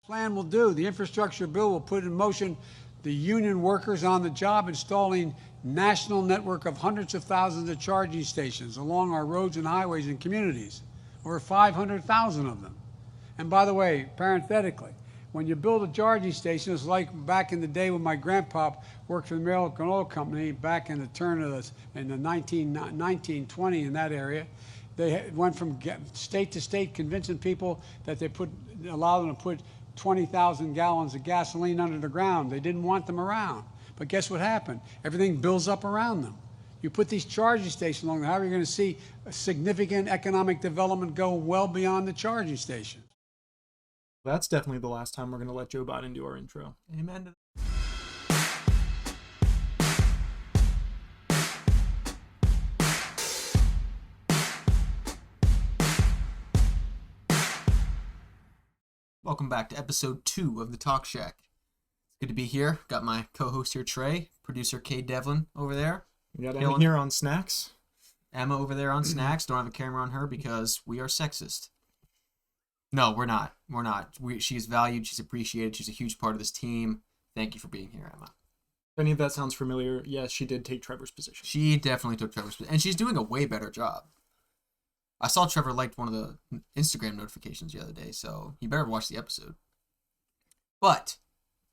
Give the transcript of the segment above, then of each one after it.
Plan will do. The infrastructure bill will put in motion the union workers on the job installing national network of hundreds of thousands of charging stations along our roads and highways and communities, over 500,000 of them. And by the way, parenthetically, when you build a charging station, it's like back in the day when my grandpa worked for the American Oil Company back in the turn of in the 1920 in that area. They went from state to state convincing people that they allow them to put 20,000 gallons of gasoline under the ground. They didn't want them around. But guess what happened? Everything builds up around them. You put these charging stations along there, how are you going to see a significant economic development go well beyond the charging station? That's definitely the last time we're going to let Joe Biden do our intro. Amen to that. Welcome back to episode 2 of the Talk Shack. It's good to be here. Got my co-host here, Trey, producer Cade Devlin over there. We got Emma here on snacks. Emma over there on snacks. Don't have a camera on her because we are sexist. No, we're not. We're not. She's valued. She's appreciated. She's a huge part of this team. Thank you for being here, Emma. If any of that sounds familiar, yes, she did take Trevor's position. She definitely took Trevor's position. And she's doing a way better job. I saw Trevor liked one of the Instagram notifications the other day, so you better watch the episode. But,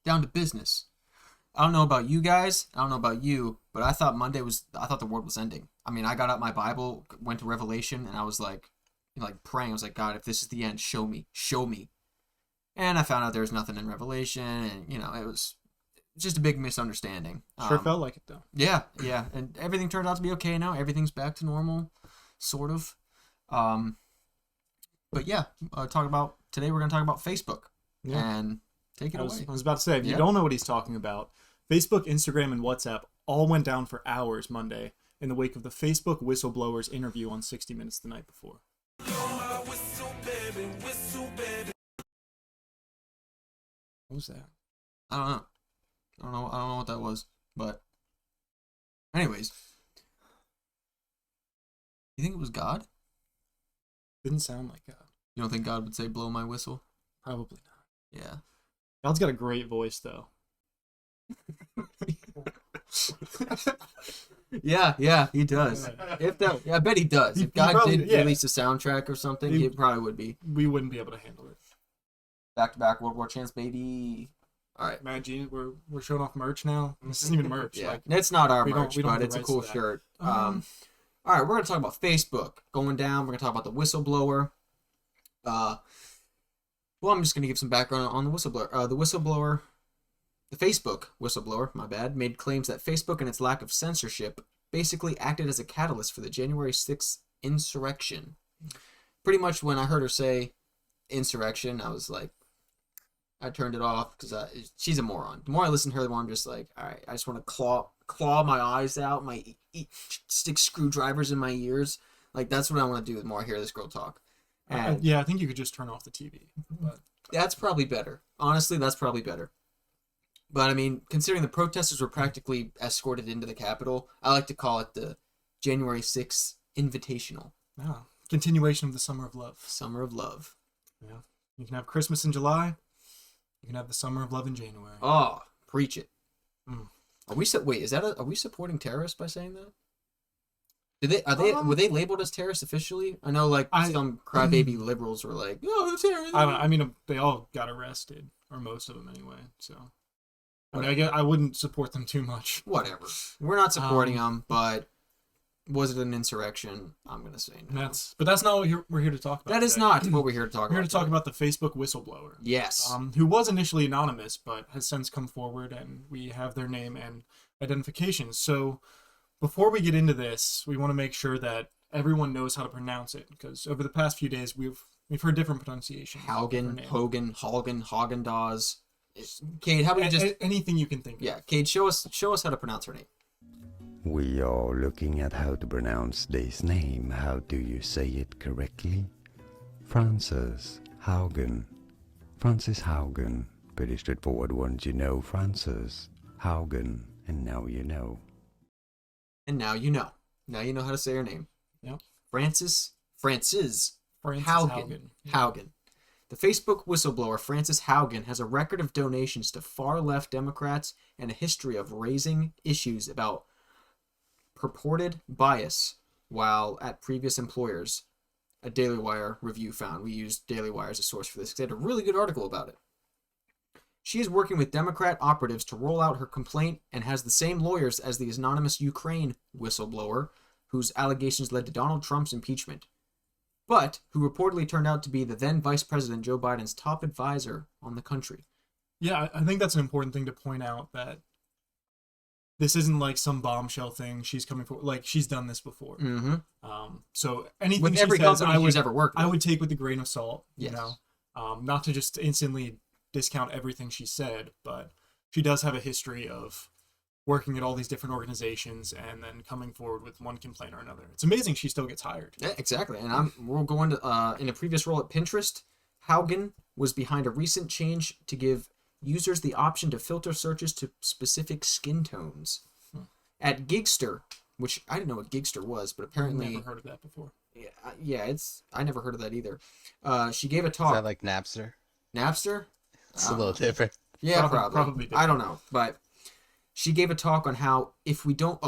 down to business. I don't know about you guys, I don't know about you, but I thought the world was ending. I mean, I got out my Bible, went to Revelation, and I was like praying. I was like, God, if this is the end, show me. And I found out there was nothing in Revelation, and, it was just a big misunderstanding. Sure felt like it, though. Yeah, and everything turned out to be okay now. Everything's back to normal, sort of. But yeah, today we're going to talk about Facebook. Yeah. And take it away. I was about to say, if you don't know what he's talking about, Facebook, Instagram, and WhatsApp all went down for hours Monday in the wake of the Facebook whistleblower's interview on 60 Minutes the night before. What was that? I don't know what that was, but anyways. You think it was God? Didn't sound like God. You don't think God would say, blow my whistle? Probably not. Yeah. God's got a great voice, though. yeah, he does. I bet he does. If God did release a soundtrack or something, it probably would be. We wouldn't be able to handle it. Back-to-back World War chants, baby. All right. Imagine we're showing off merch now. This isn't even merch. Yeah, it's not our merch, but it's a cool shirt. All right, we're going to talk about Facebook going down. We're going to talk about the whistleblower. I'm just going to give some background on the whistleblower. The Facebook whistleblower, my bad, made claims that Facebook and its lack of censorship basically acted as a catalyst for the January 6th insurrection. Pretty much when I heard her say insurrection, I was like, I turned it off because she's a moron. The more I listen to her, the more I'm just like, all right, I just want to claw my eyes out, stick screwdrivers in my ears. Like, that's what I want to do the more I hear this girl talk. And I think you could just turn off the TV. But that's probably better. Honestly, that's probably better. But, I mean, considering the protesters were practically escorted into the Capitol, I like to call it the January 6th Invitational. Yeah. Continuation of the Summer of Love. Summer of Love. Yeah. You can have Christmas in July. You can have the Summer of Love in January. Oh, preach it. Mm. Are we supporting terrorists by saying that? Were they labeled as terrorists officially? I know, some crybaby liberals were like, "Oh, they're terrorists." I mean, they all got arrested, or most of them anyway. So, I wouldn't support them too much. Whatever. We're not supporting them, but was it an insurrection? I'm gonna say no. But that's not what we're here to talk about. That is not what we're here to talk about. We're here to talk about the Facebook whistleblower. Yes. Who was initially anonymous, but has since come forward, and we have their name and identification. So, before we get into this, we want to make sure that everyone knows how to pronounce it, because over the past few days we've heard different pronunciations. Hogan, Haagen-Dazs. Cade, how about you just anything you can think of? Yeah, Cade, show us how to pronounce her name. We are looking at how to pronounce this name. How do you say it correctly? Frances Haugen. Frances Haugen. Pretty straightforward once you know Frances Haugen, and now you know. And now you know. Now you know how to say her name. Yep. Frances Haugen. Yeah. Haugen. The The Facebook whistleblower Frances Haugen has a record of donations to far-left Democrats and a history of raising issues about purported bias while at previous employers, a Daily Wire review found. We used Daily Wire as a source for this because they had a really good article about it. She is working with Democrat operatives to roll out her complaint and has the same lawyers as the anonymous Ukraine whistleblower whose allegations led to Donald Trump's impeachment, but who reportedly turned out to be the then Vice President Joe Biden's top advisor on the country. Yeah, I think that's an important thing to point out, that this isn't like some bombshell thing she's coming for. Like, she's done this before. Mm-hmm. So anything With she every says, company she's ever worked with. I would take with a grain of salt, Yes. you know, not to just instantly discount everything she said, but she does have a history of working at all these different organizations and then coming forward with one complaint or another. It's amazing she still gets hired. Yeah, exactly. And we'll go into in a previous role at Pinterest, Haugen was behind a recent change to give users the option to filter searches to specific skin tones. At Gigster, which I didn't know what Gigster was, but apparently I've never heard of that before. Yeah, I never heard of that either. She gave a talk. Is that like Napster? Napster? It's a little different. Yeah, Probably I don't know, but she gave a talk on how if we don't,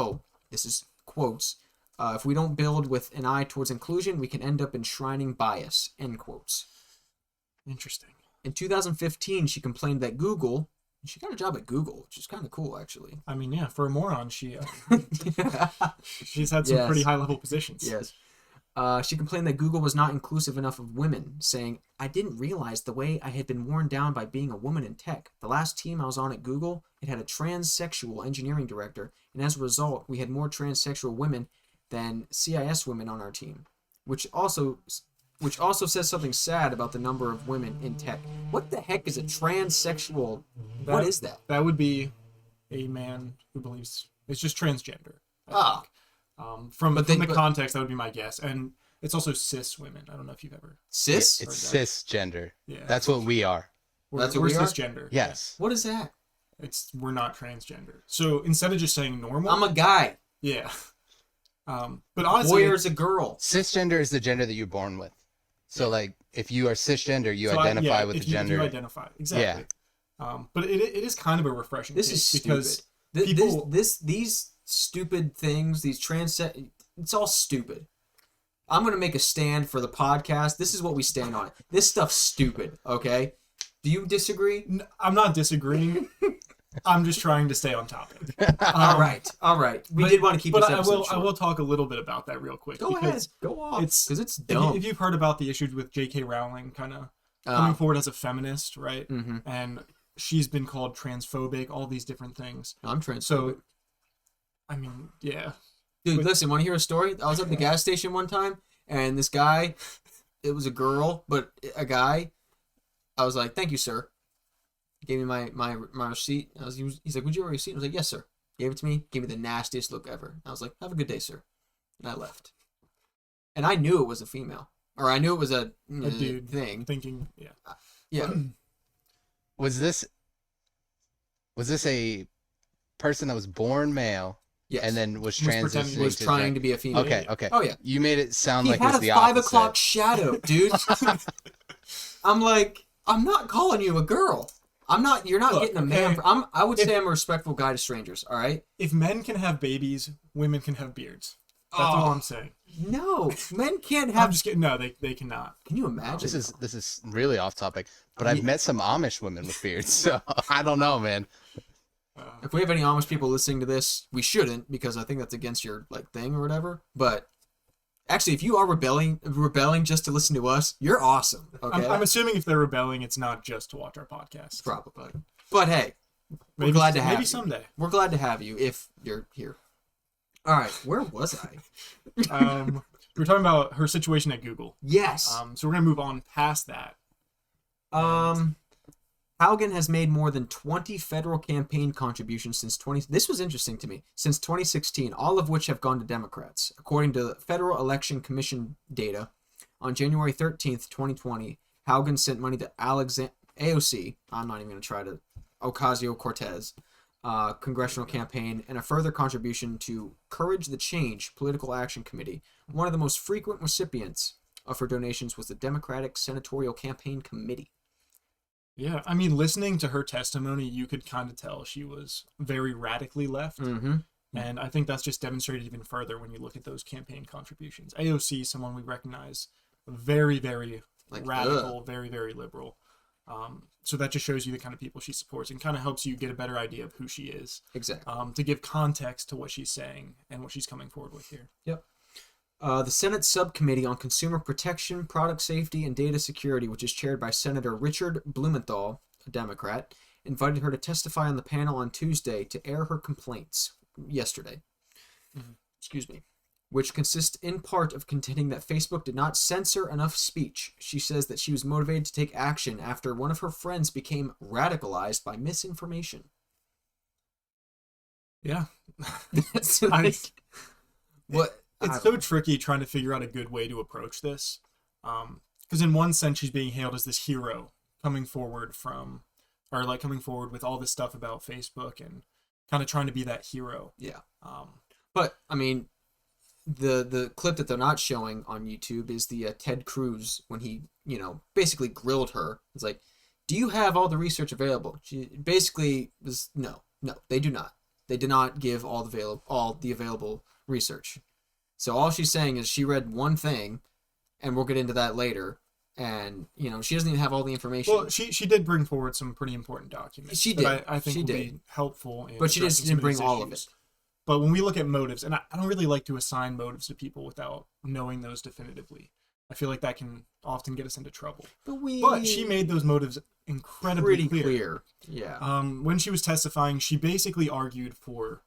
this is quotes, if we don't build with an eye towards inclusion, we can end up enshrining bias, end quotes. Interesting. In 2015, she complained that Google, she got a job at Google, which is kind of cool, actually. I mean, yeah, for a moron, she's had some pretty high-level positions. Yes. She complained that Google was not inclusive enough of women, saying, I didn't realize the way I had been worn down by being a woman in tech. The last team I was on at Google, it had a transsexual engineering director, and as a result, we had more transsexual women than CIS women on our team, which also says something sad about the number of women in tech. What the heck is a transsexual? What is that? That would be a man who believes it's just transgender. From the context, that would be my guess. And it's also cis women. I don't know if you've ever... Cis? It's cisgender. Yeah. That's what we are. We're what we are? cisgender. Yes. What is that? We're not transgender. So instead of just saying normal... I'm a guy. Yeah. But honestly... Boy or is a girl. Cisgender is the gender that you're born with. So, like, if you are cisgender, you identify with the gender. You identify. Exactly. Yeah. But it is kind of a refreshing This is because stupid. These stupid things, these it's all stupid. I'm going to make a stand for the podcast. This is what we stand on. This stuff's stupid, okay? Do you disagree? I'm not disagreeing. I'm just trying to stay on topic. All right. We did want to keep this episode short. I will talk a little bit about that real quick. Go ahead. Go off. Because it's dumb. If you've heard about the issues with J.K. Rowling kind of coming forward as a feminist, right? Mm-hmm. And she's been called transphobic, all these different things. I'm transphobic. So, I mean, yeah. Dude, listen, want to hear a story? I was at the gas station one time, and this guy, it was a girl, but a guy, I was like, thank you, sir. He gave me my receipt. He's like, would you have a receipt? I was like, yes, sir. Gave it to me, gave me the nastiest look ever. I was like, have a good day, sir. And I left. And I knew it was a female. Or I knew it was a dude thing. Thinking, yeah. Yeah. Was this a person that was born male? Yes. And then was Was trying to be a female. Okay. Oh, yeah. You made it sound He like it was had the a 5 opposite. o'clock shadow, dude. I'm like, I'm not calling you a girl. You're not getting a man. I would say I'm a respectful guy to strangers, all right? If men can have babies, women can have beards. That's all I'm saying. No, men can't have... I'm just kidding. No, they cannot. Can you imagine? This is really off topic, but I've met some Amish women with beards, so I don't know, man. If we have any Amish people listening to this, we shouldn't, because I think that's against your thing or whatever. But actually, if you are rebelling just to listen to us, you're awesome. Okay, I'm assuming if they're rebelling, it's not just to watch our podcast. Probably. But hey, we're glad to have you. Maybe someday. We're glad to have you if you're here. All right, where was I? We were talking about her situation at Google. Yes. So we're gonna move on past that. Haugen has made more than 20 federal campaign contributions this was interesting to me, since 2016, all of which have gone to Democrats. According to the Federal Election Commission data, on January 13th, 2020, Haugen sent money to AOC, I'm not even going to try to, Ocasio-Cortez, congressional campaign, and a further contribution to Courage the Change Political Action Committee, one of the most frequent recipients of her donations was the Democratic Senatorial Campaign Committee. Yeah, I mean, listening to her testimony, you could kind of tell she was very radically left. Mm-hmm. And I think that's just demonstrated even further when you look at those campaign contributions. AOC, someone we recognize, very, very radical, very, very liberal. So that just shows you the kind of people she supports and kind of helps you get a better idea of who she is. Exactly. To give context to what she's saying and what she's coming forward with here. Yep. The Senate Subcommittee on Consumer Protection, Product Safety, and Data Security, which is chaired by Senator Richard Blumenthal, a Democrat, invited her to testify on the panel on Tuesday to air her complaints yesterday. Mm-hmm. Excuse me. Which consist in part of contending that Facebook did not censor enough speech. She says that she was motivated to take action after one of her friends became radicalized by misinformation. Yeah. That's like... What... It's so tricky trying to figure out a good way to approach this. Because in one sense, she's being hailed as this hero coming forward with all this stuff about Facebook and kind of trying to be that hero. Yeah. But, I mean, the clip that they're not showing on YouTube is the Ted Cruz when he, basically grilled her. It's like, do you have all the research available? She basically was, no, they do not. They did not give all the available research. So all she's saying is she read one thing, and we'll get into that later. And, she doesn't even have all the information. Well, she did bring forward some pretty important documents. She did. I think would be helpful. But she didn't bring all of it. But when we look at motives, and I don't really like to assign motives to people without knowing those definitively. I feel like that can often get us into trouble. But she made those motives incredibly clear. Yeah. When she was testifying, she basically argued for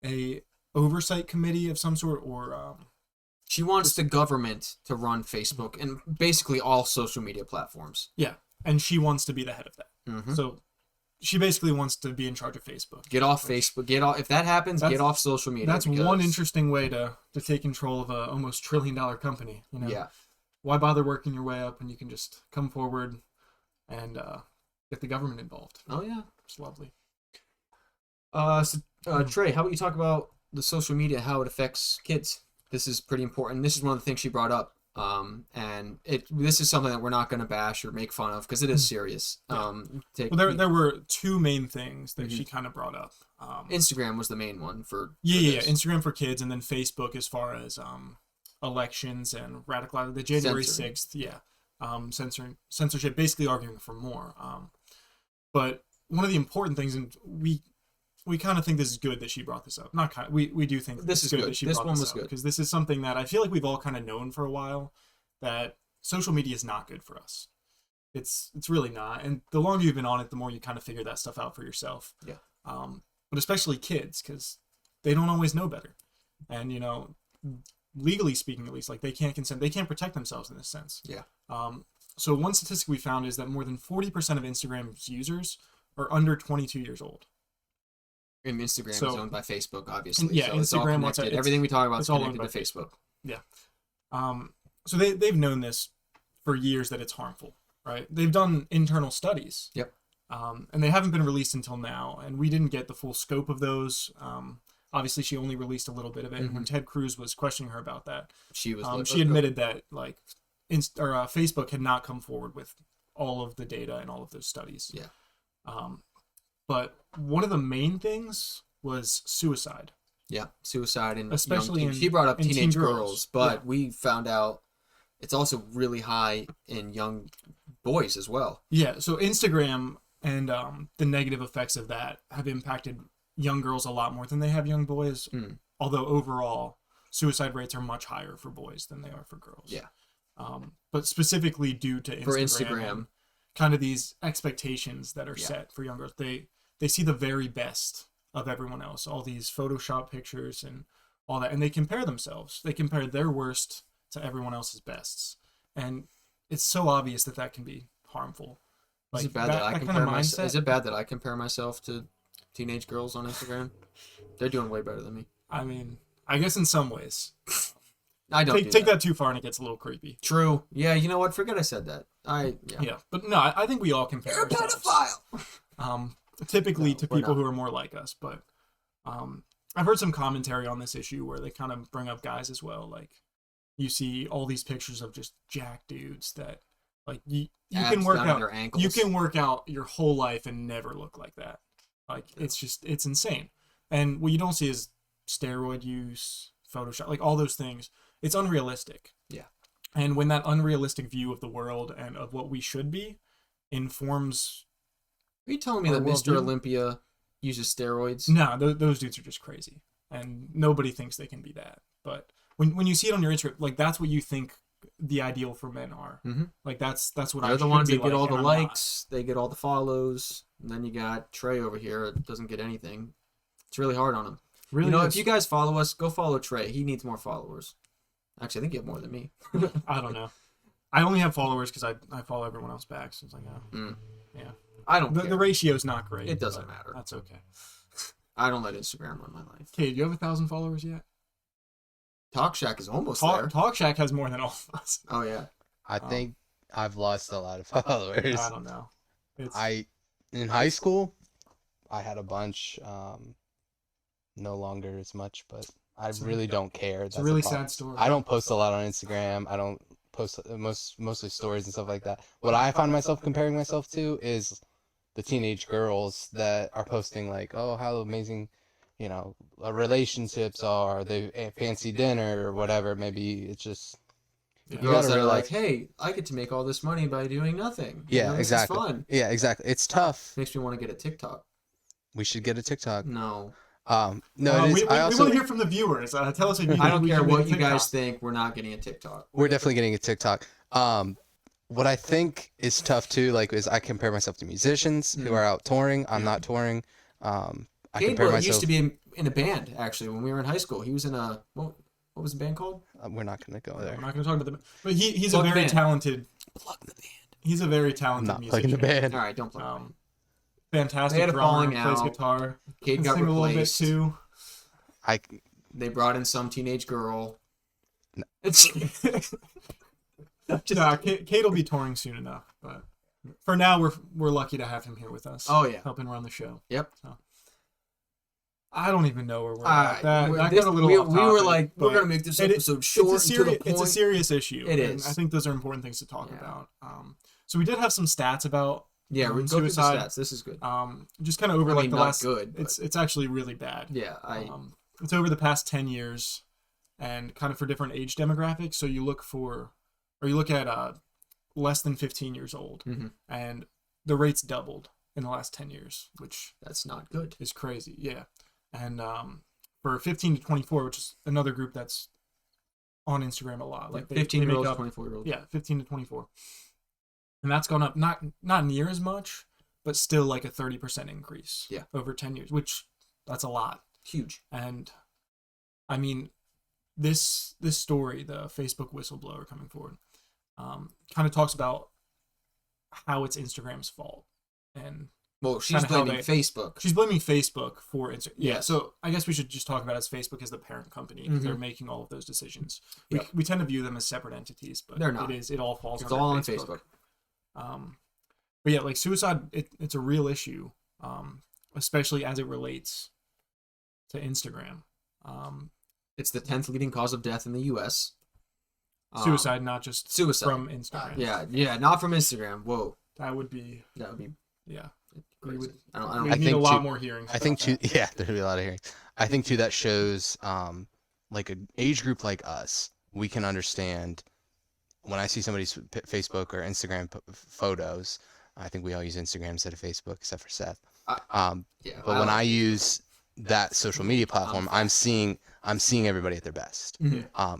a oversight committee of some sort, or she wants the government to run Facebook and basically all social media platforms. Yeah, and she wants to be the head of that. Mm-hmm. So she basically wants to be in charge of Facebook. Get off Facebook. If that happens, get off social media. That's one interesting way to take control of a almost $1 trillion company. Yeah. Why bother working your way up when you can just come forward and get the government involved? Oh yeah, it's lovely. Trey, how about you talk about the social media, how it affects kids? This is pretty important. This is one of the things she brought up. And this is something that we're not going to bash or make fun of because it is serious. Yeah. There were two main things that she kind of brought up. Instagram was the main one for Instagram for kids, and then Facebook as far as elections and radical the January 6th, censorship, basically arguing for more. But one of the important things, and we kind of think this is good that she brought this up. Not kind of, we do think this is good that she brought this up. Because this is something that I feel like we've all kind of known for a while, that social media is not good for us. It's really not. And the longer you've been on it, the more you kind of figure that stuff out for yourself. Yeah. But especially kids, because they don't always know better. And, legally speaking, at least, like they can't consent, they can't protect themselves in this sense. Yeah. So one statistic we found is that more than 40% of Instagram's users are under 22 years old. And Instagram is owned by Facebook, obviously. Yeah, so Instagram, it's all connected. Everything we talk about is connected to Facebook. Yeah. So they've known this for years that it's harmful, right? They've done internal studies. Yep. And they haven't been released until now, and we didn't get the full scope of those. Obviously, she only released a little bit of it. And when Ted Cruz was questioning her about that, she admitted that Facebook had not come forward with all of the data and all of those studies. Yeah. But one of the main things was suicide. Yeah, suicide, and especially she brought up teenage girls, but yeah. We found out it's also really high in young boys as well. Yeah, so Instagram and the negative effects of that have impacted young girls a lot more than they have young boys. Although overall, suicide rates are much higher for boys than they are for girls. Yeah. But specifically due to Instagram. For Instagram. Kind of these expectations that are set for young girls. They see the very best of everyone else, all these Photoshop pictures and all that, and they compare themselves. They compare their worst to everyone else's bests, and it's so obvious that can be harmful. Is it bad that I compare myself? Is it bad that I compare myself to teenage girls on Instagram? They're doing way better than me. I mean, I guess in some ways. I don't take that too far and it gets a little creepy. True. Yeah, you know what? Forget I said that. Yeah. But no, I think we all compare ourselves. You're a pedophile! Typically to people who are more like us, but I've heard some commentary on this issue where they kind of bring up guys as well, like, you see all these pictures of just jack dudes that like you Abs can work down to out their ankles. you can work out your whole life and never look like that. Like it's insane. And what you don't see is steroid use, Photoshop, like all those things. It's unrealistic. Yeah. And when that unrealistic view of the world and of what we should be informs. Are you telling me that Mr. Olympia uses steroids? No, those dudes are just crazy, and nobody thinks they can be that. But when you see it on your Instagram, like that's what you think the ideal for men are. Mm-hmm. Like that's what They're I the ones that get all the likes, they get all the follows, and then you got Trey over here that doesn't get anything. It's really hard on him. Really, if you guys follow us, go follow Trey. He needs more followers. Actually, I think you have more than me. I don't know. I only have followers because I follow everyone else back. So it's like, yeah. I don't. The ratio's not great. It doesn't matter. That's okay. I don't let Instagram run my life. Okay, do you have 1,000 followers yet? Talk Shack is almost there. Talk Shack has more than all of us. Oh yeah. I think I've lost a lot of followers. I don't know. In high school, I had a bunch. No longer as much, but I really don't care. It's a really sad story. I don't post a lot on Instagram. I don't post mostly stories and stuff like that. What I find myself comparing myself to is the teenage girls that are posting like, oh, how amazing, relationships are. They fancy dinner or whatever. Maybe it's just girls that are like, hey, I get to make all this money by doing nothing. Yeah, exactly. This is fun. Yeah, exactly. It's tough. Makes me want to get a TikTok. We should get a TikTok. No. No, we want to hear from the viewers. Tell us if you I don't care what you guys think. We're not getting a TikTok. We're definitely getting a TikTok. What I think is tough too, is I compare myself to musicians who are out touring. I'm not touring. I compare myself. Used to be in a band actually when we were in high school. He was in a what was the band called? We're not going to go there. We're not going to talk about the band. But he's a very talented. Plug the band. He's a very talented not musician. Plugging the band. All right, don't plug the band. Fantastic they had a drummer, falling plays out. guitar. Kate got sing replaced. A little bit too. They brought in some teenage girl. No. Kate will be touring soon enough, but for now we're lucky to have him here with us. Oh yeah, helping run the show. Yep. So, I don't even know where we're at. That got a little off we topic, were like, we're gonna make this episode short and to the point. It's a serious issue. It is. I think those are important things to talk about. So we did have some stats about. Yeah, we can go through the stats. This is good. Just kind of over the last. Good. It's actually really bad. Yeah, it's over the past 10 years, and kind of for different age demographics. So you look at less than 15 years old, and the rate's doubled in the last 10 years, which that's not good. Is crazy. Yeah, and for 15 to 24, which is another group that's on Instagram a lot, like 15-year-olds, 24-year-olds. Yeah, 15 to 24. And that's gone up not near as much, but still like a 30% increase over 10 years, which that's a lot. Huge. And I mean, this story, the Facebook whistleblower coming forward, kind of talks about how it's Instagram's fault. And well, she's blaming Facebook. She's blaming Facebook for Instagram. Yeah, so I guess we should just talk about it as Facebook as the parent company because they're making all of those decisions. We tend to view them as separate entities, but they're not. It all falls it's all on Facebook. But yeah, like suicide, it's a real issue, especially as it relates to Instagram. It's the 10th leading cause of death in the U.S. Suicide, not just suicide from Instagram. Yeah, not from Instagram. Whoa, that would be yeah. We would. I need a lot more hearings. I think too. Yeah, there'd be a lot of hearings. I think too that shows like an age group like us, we can understand. When I see somebody's Facebook or Instagram photos, I think we all use Instagram instead of Facebook, except for Seth. But when I use that social media platform, I'm seeing everybody at their best.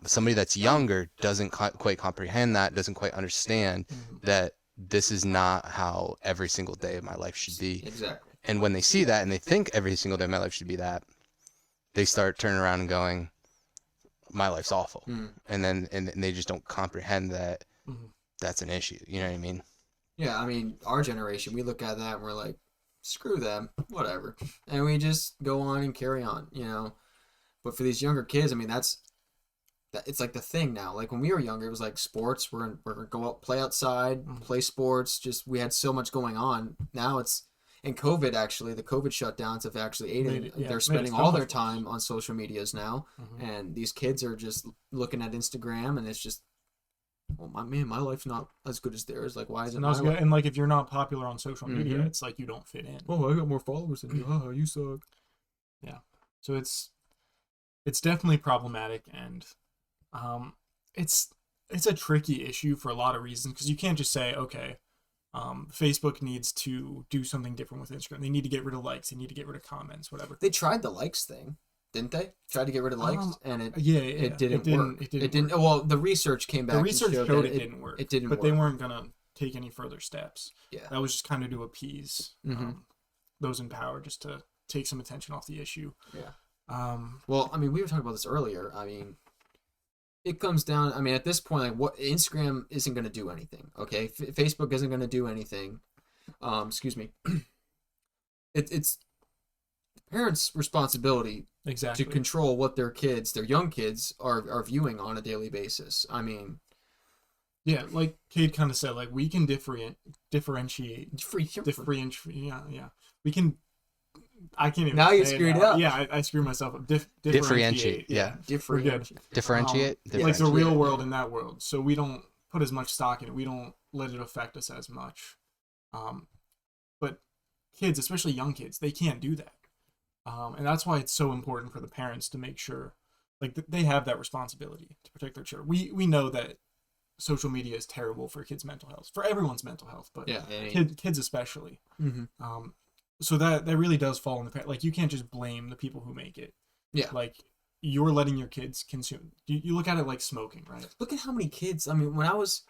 Somebody that's younger doesn't quite comprehend that, doesn't quite understand that this is not how every single day of my life should be. Exactly. And when they see that and they think every single day of my life should be that, they start turning around and going, my life's awful. And then and they just don't comprehend that that's an issue. You know what I mean? Yeah, I mean, our generation, we look at that and we're like, screw them, whatever. And we just go on and carry on, But for these younger kids, I mean, it's like the thing now. Like when we were younger, it was like sports. We're gonna go out, play outside, play sports. Just we had so much going on. Now it's And COVID, actually, the COVID shutdowns have actually aided. They're spending all their time on social medias now, and these kids are just looking at Instagram, and it's just, oh my life's not as good as theirs. Like, why is it my life? And like, if you're not popular on social media, it's like you don't fit in. Oh, I got more followers than you. Oh, you suck. Yeah. So it's definitely problematic, and it's a tricky issue for a lot of reasons, because you can't just say, okay, Facebook needs to do something different with Instagram. They need to get rid of likes. They need to get rid of comments, whatever. They tried the likes thing, didn't they? Tried to get rid of likes, and it didn't work. It didn't work. Well, the research came back. The research and showed it didn't work. It didn't but work. They weren't gonna take any further steps. Yeah. That was just kind of to appease those in power, just to take some attention off the issue. Yeah. Well, I mean, we were talking about this earlier. I mean, it comes down. I mean, at this point, like, what Instagram isn't going to do anything. Okay, Facebook isn't going to do anything. Excuse me. It's parents' responsibility Exactly. to control what their young kids, are viewing on a daily basis. I mean, yeah, like Cade kind of said, like, we can differentiate. Yeah. We can. I can't even. Now you say it screwed now. up. Yeah, I screwed myself up. Differentiate. Yeah. differentiate. Differentiate. Like the real world and that world. So we don't put as much stock in it. We don't let it affect us as much. But kids, especially young kids, they can't do that. And that's why it's so important for the parents to make sure, like, they have that responsibility to protect their children. We know that social media is terrible for kids' mental health, for everyone's mental health, but kids especially. So that really does fall in the like, you can't just blame the people who make it. Yeah. Like, you're letting your kids consume. You look at it like smoking, right? Look at how many kids. I mean, when I was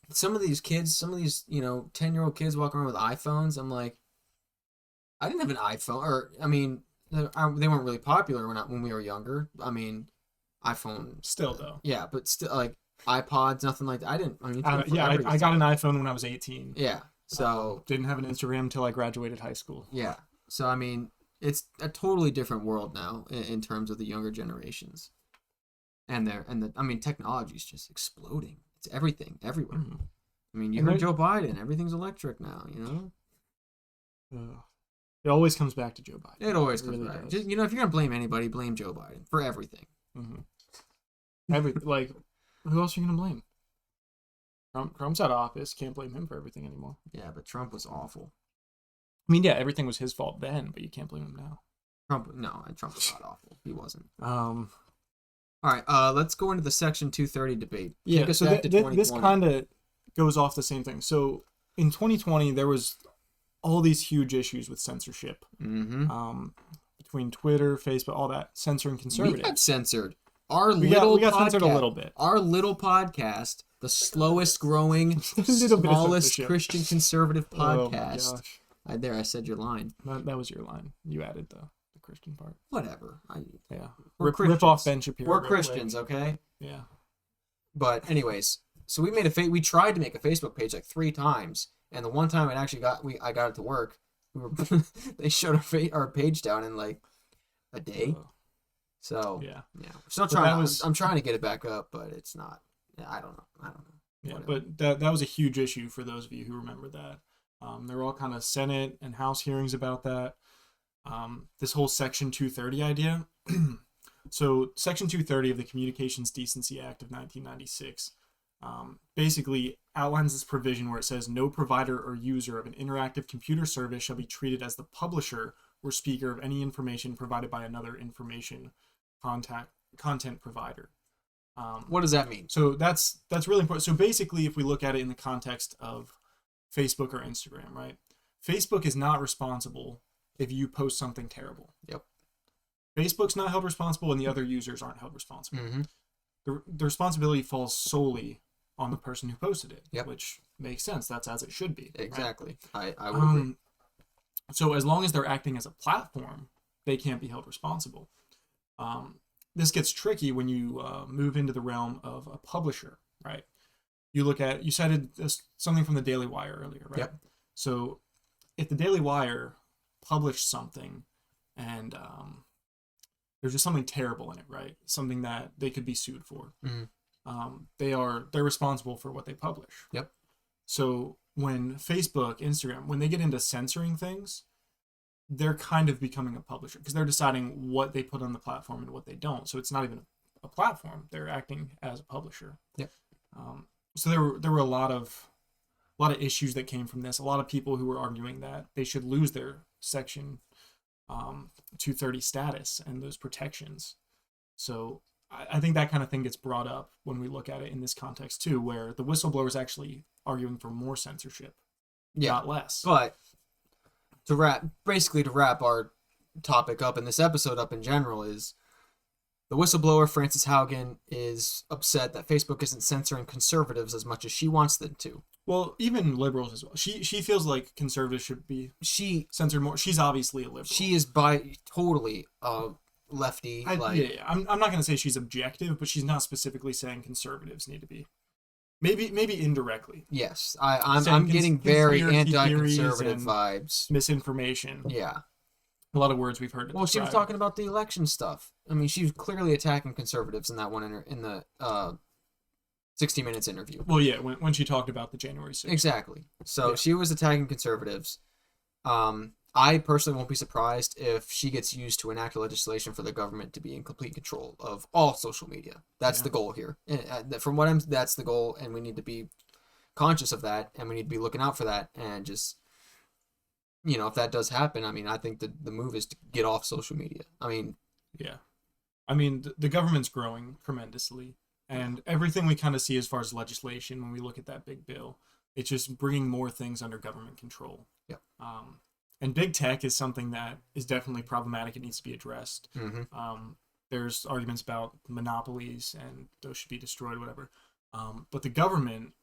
some of these 10-year-old kids walking around with iPhones, I'm like, I didn't have an iPhone, or I mean, they weren't really popular when we were younger. I mean, iPhone Still though. Yeah, but still, like, iPods, nothing like that. I didn't. I mean, I got an iPhone when I was 18. Yeah. So didn't have an Instagram until I graduated high school. Yeah. So I mean, it's a totally different world now in terms of the younger generations, and I mean, technology is just exploding. It's everything, everywhere. I mean, you heard Joe Biden. Everything's electric now. You know. It always comes back to Joe Biden. It always comes back. Just, if you're gonna blame anybody, blame Joe Biden for everything. Like, who else are you gonna blame? Trump's out of office. Can't blame him for everything anymore. Yeah, but Trump was awful. I mean, yeah, everything was his fault then, but you can't blame him now. Trump was not awful. He wasn't. All right, let's go into the Section 230 debate. Yeah, so this kind of goes off the same thing. So in 2020, there was all these huge issues with censorship. Between Twitter, Facebook, all that, censoring conservatives. We got censored. We got censored a little bit. Our little podcast, the slowest growing, smallest Christian conservative podcast. Oh my gosh. I said your line. That was your line. You added the Christian part. Whatever. Rip off Ben Shapiro. We're Christians, okay? Yeah. But anyways, so we tried to make a Facebook page like 3 times, and the one time I got it to work, they shut our page down in like a day. So yeah, we're still trying. I'm trying to get it back up, but it's not. I don't know. Yeah, whatever. But that was a huge issue for those of you who remember that. There were all kind of Senate and House hearings about that. This whole Section 230 idea. So Section 230 of the Communications Decency Act of 1996 basically outlines this provision where it says no provider or user of an interactive computer service shall be treated as the publisher or speaker of any information provided by another information content provider. What does that mean? So that's really important. So basically, if we look at it in the context of Facebook or Instagram, right? Facebook is not responsible if you post something terrible. Yep. Facebook's not held responsible, and the other users aren't held responsible. The responsibility falls solely on the person who posted it, which makes sense. That's as it should be. Exactly. Right? I would agree. So as long as they're acting as a platform, they can't be held responsible. This gets tricky when you move into the realm of a publisher, right? You cited something from the Daily Wire earlier, right? Yep. So if the Daily Wire published something and there's just something terrible in it, right? Something that they could be sued for. They're responsible for what they publish. Yep. So when Facebook, Instagram, when they get into censoring things, they're kind of becoming a publisher because they're deciding what they put on the platform and what they don't. So it's not even a platform; they're acting as a publisher. Yep. So there were a lot of issues that came from this. A lot of people who were arguing that they should lose their Section 230 status and those protections. So I think that kind of thing gets brought up when we look at it in this context too, where the whistleblower is actually arguing for more censorship, not less. But to wrap our topic up and this episode up in general is the whistleblower, Frances Haugen, is upset that Facebook isn't censoring conservatives as much as she wants them to. Well, even liberals as well. She feels like conservatives should be censored more. She's obviously a liberal. She is totally lefty. Yeah. I'm not going to say she's objective, but she's not specifically saying conservatives need to be. Maybe indirectly. Yes, I'm getting very anti-conservative vibes. Misinformation. Yeah. A lot of words we've heard. Well, she was talking about the election stuff. I mean, she was clearly attacking conservatives in that one in the 60 Minutes interview. Well, yeah, when she talked about the January 6th. Exactly. So she was attacking conservatives. I personally won't be surprised if she gets used to enact legislation for the government to be in complete control of all social media. That's the goal here. And that's the goal, and we need to be conscious of that, and we need to be looking out for that, and just, if that does happen, I mean, I think the move is to get off social media. I mean, the government's growing tremendously, and everything we kind of see as far as legislation when we look at that big bill, it's just bringing more things under government control. Yeah. And big tech is something that is definitely problematic. It needs to be addressed. Mm-hmm. There's arguments about monopolies and those should be destroyed, whatever. But the government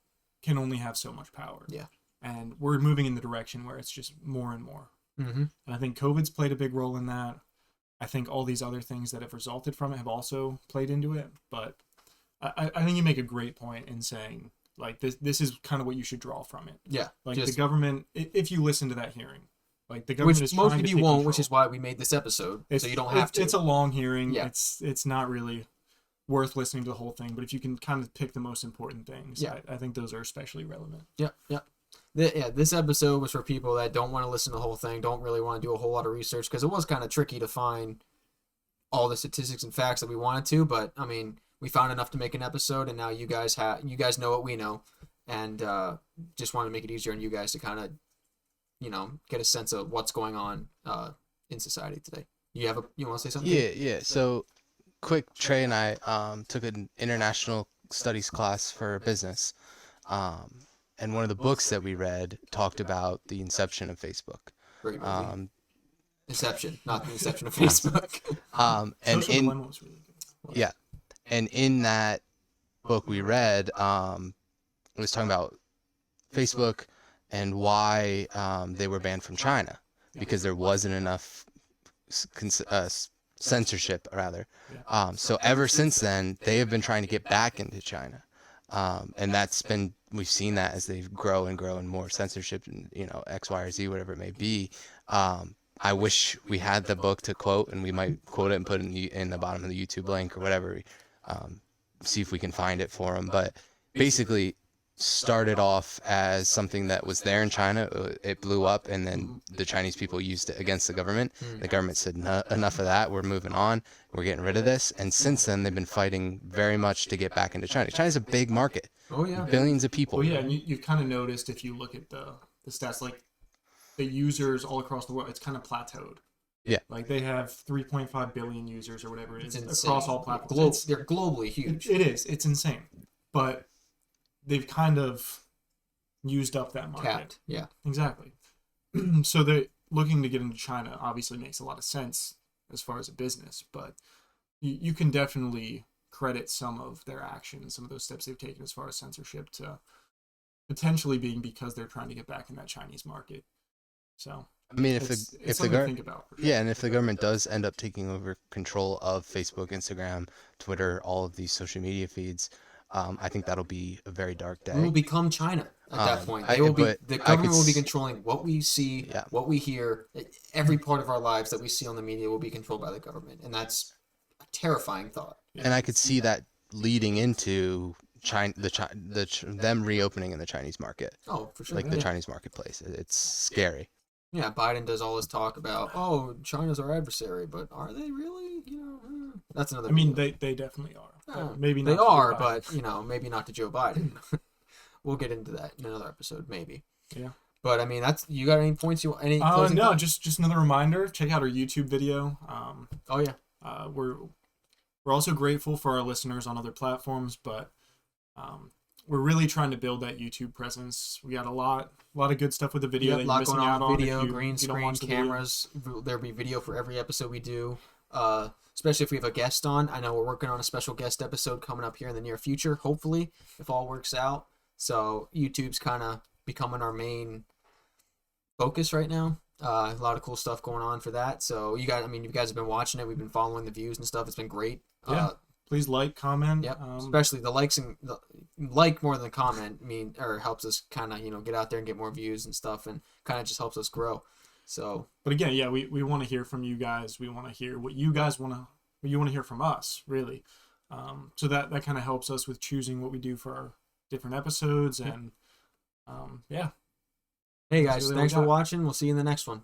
can only have so much power. Yeah. And we're moving in the direction where it's just more and more. Mm-hmm. And I think COVID's played a big role in that. I think all these other things that have resulted from it have also played into it. But I think you make a great point in saying, like, this is kind of what you should draw from it. Yeah. Like, the government, if you listen to that hearing, like, the government is most trying of to you take won't, control. which is why we made this episode, so you don't have to. It's a long hearing. Yeah. It's not really worth listening to the whole thing, but if you can kind of pick the most important things, I think those are especially relevant. Yeah. This episode was for people that don't want to listen to the whole thing, don't really want to do a whole lot of research, because it was kind of tricky to find all the statistics and facts that we wanted to, but I mean, we found enough to make an episode, and now you guys know what we know, and just want to make it easier on you guys to kind of, get a sense of what's going on in society today. You want to say something? Yeah. So, quick, Trey and I took an international studies class for business, and one of the books that we read talked about the inception of Facebook. Great movie. Inception, not the inception of Facebook. And in that book we read, it was talking about Facebook and why they were banned from China, because there wasn't enough censorship, rather. So ever since then, they have been trying to get back into China, and we've seen that as they grow and more censorship, and X, Y, or Z, whatever it may be. I wish we had the book to quote, and we might quote it and put it in the bottom of the YouTube link or whatever. See if we can find it for them. But basically, started off as something that was there in China. It blew up, and then the Chinese people used it against the government. The government said, enough of that. We're moving on. We're getting rid of this. And since then, they've been fighting very much to get back into China. China's a big market. Oh, yeah. Billions of people. Oh, yeah. And you've kind of noticed, if you look at the stats, like the users all across the world, it's kind of plateaued. Yeah. Like they have 3.5 billion users or whatever it is across all platforms. They're globally huge. It is. It's insane. But they've kind of used up that market. Capped. Yeah. Exactly. So they're looking to get into China obviously makes a lot of sense as far as a business, but you can definitely credit some of their actions, some of those steps they've taken as far as censorship, to potentially being because they're trying to get back in that Chinese market. So I mean, if the government, and if the government does end up taking over control of Facebook, Instagram, Twitter, all of these social media feeds, I think that'll be a very dark day. We will become China at that point. The government will be controlling what we see, what we hear. Every part of our lives that we see on the media will be controlled by the government, and that's a terrifying thought. And I could see that leading into China, them reopening in the Chinese market. Oh, for sure. Like the Chinese marketplace. It's scary. Yeah, Biden does all his talk about, oh, China's our adversary, but are they really? That's another. I mean, video. they definitely are. But Maybe not they to Joe are, Biden. but maybe not to Joe Biden. We'll get into that in another episode, maybe. Yeah. But I mean, you got any points? Any closing no, thoughts? just another reminder. Check out our YouTube video. Oh yeah. We're also grateful for our listeners on other platforms, but we're really trying to build that YouTube presence. We got a lot of good stuff with the video that you're missing out on. Video, green screen, cameras. There'll be video for every episode we do. Especially if we have a guest on. I know we're working on a special guest episode coming up here in the near future, hopefully, if all works out. So YouTube's kind of becoming our main focus right now. A lot of cool stuff going on for that. So you guys have been watching it. We've been following the views and stuff. It's been great. Yeah. Please like, comment. Yep. Especially the likes and like more than the comment helps us kind of get out there and get more views and stuff, and kind of just helps us grow. So, but again, yeah, we want to hear from you guys. We want to hear what you guys want to hear from us, really. So that kind of helps us with choosing what we do for our different episodes, and yeah. Hey guys, thanks for watching. We'll see you in the next one.